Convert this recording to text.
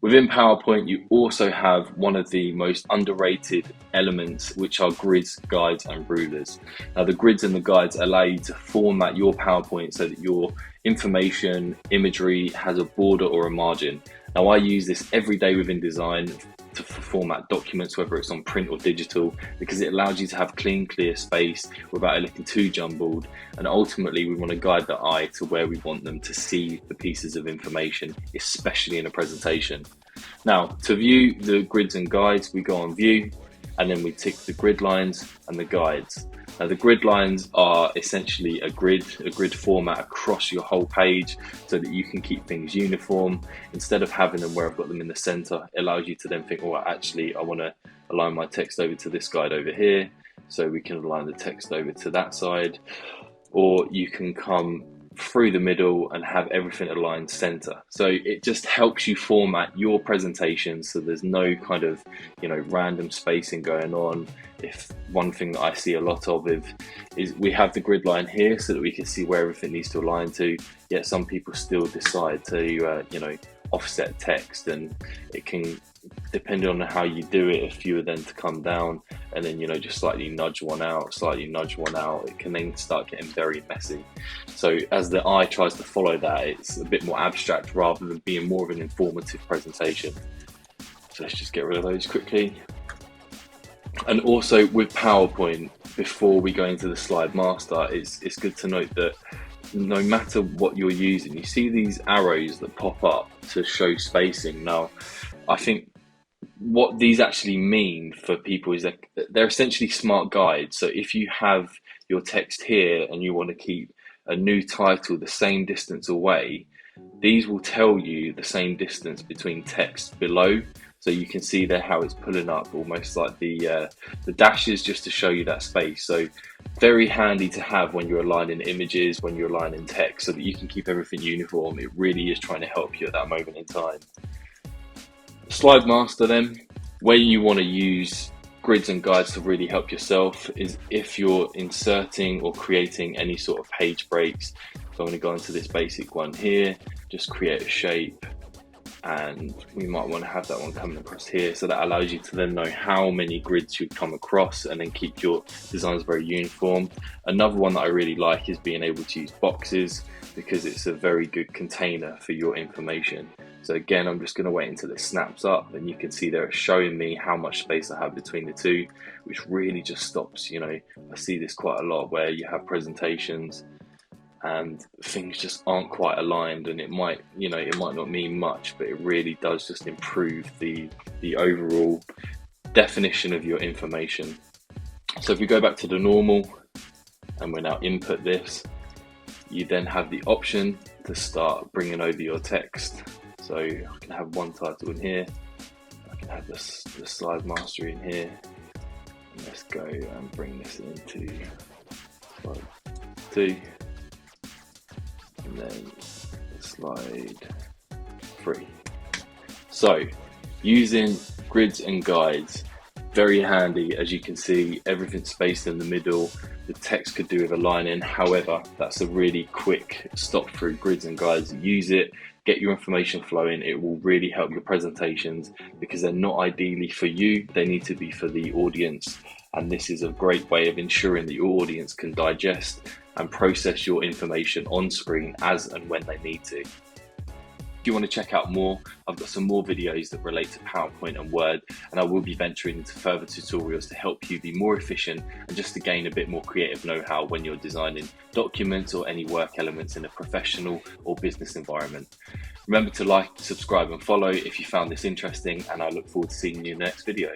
Within PowerPoint, you also have one of the most underrated elements, which are grids, guides, and rulers. Now, the grids and the guides allow you to format your PowerPoint so that your information, imagery has a border or a margin. Now, I use this every day within design to format documents, whether it's on print or digital, because it allows you to have clean, clear space without it looking too jumbled. And ultimately, we want to guide the eye to where we want them to see the pieces of information, especially in a presentation. Now, to view the grids and guides, we go on view, and then we tick the grid lines and the guides. Now, the grid lines are essentially a grid format across your whole page so that you can keep things uniform. Instead of having them where I've got them in the center, it allows you to then think, well, actually, I want to align my text over to this guide over here, so we can align the text over to that side. Or you can come through the middle and have everything aligned center. So it just helps you format your presentation so there's no kind of, random spacing going on. If one thing that I see a lot of is we have the grid line here so that we can see where everything needs to align to, yet some people still decide to, offset text, and it can, depending on how you do it, a few of them to come down and then, just slightly nudge one out, it can then start getting very messy. So as the eye tries to follow that, it's a bit more abstract rather than being more of an informative presentation. So let's just get rid of those quickly. And also with PowerPoint, before we go into the slide master, it's good to note that no matter what you're using, you see these arrows that pop up to show spacing. Now, I think what these actually mean for people is that they're essentially smart guides. So if you have your text here and you want to keep a new title the same distance away, these will tell you the same distance between text below. So you can see there how it's pulling up almost like the dashes just to show you that space. So very handy to have when you're aligning images, when you're aligning text, so that you can keep everything uniform. It really is trying to help you at that moment in time. Slide master then, where you want to use grids and guides to really help yourself is if you're inserting or creating any sort of page breaks. So I'm going to go into this basic one here, just create a shape, and we might want to have that one coming across here, so that allows you to then know how many grids you come across and then keep your designs very uniform. Another one that I really like is being able to use boxes, because it's a very good container for your information. So again, I'm just going to wait until it snaps up, and you can see there it's showing me how much space I have between the two, which really just stops, I see this quite a lot where you have presentations and things just aren't quite aligned, and it might not mean much, but it really does just improve the overall definition of your information. So if we go back to the normal and we now input this, you then have the option to start bringing over your text. So I can have one title in here, I can have the slide master in here, and let's go and bring this into slide 2. And then slide 3. So using grids and guides, very handy. As you can see, everything's spaced in the middle. The text could do with aligning. However, that's a really quick stop through grids and guides. Use it, get your information flowing. It will really help your presentations, because they're not ideally for you, they need to be for the audience. And this is a great way of ensuring that your audience can digest and process your information on screen as and when they need to. If you want to check out more, I've got some more videos that relate to PowerPoint and Word, and I will be venturing into further tutorials to help you be more efficient and just to gain a bit more creative know-how when you're designing documents or any work elements in a professional or business environment. Remember to like, subscribe and follow if you found this interesting, and I look forward to seeing you in the next video.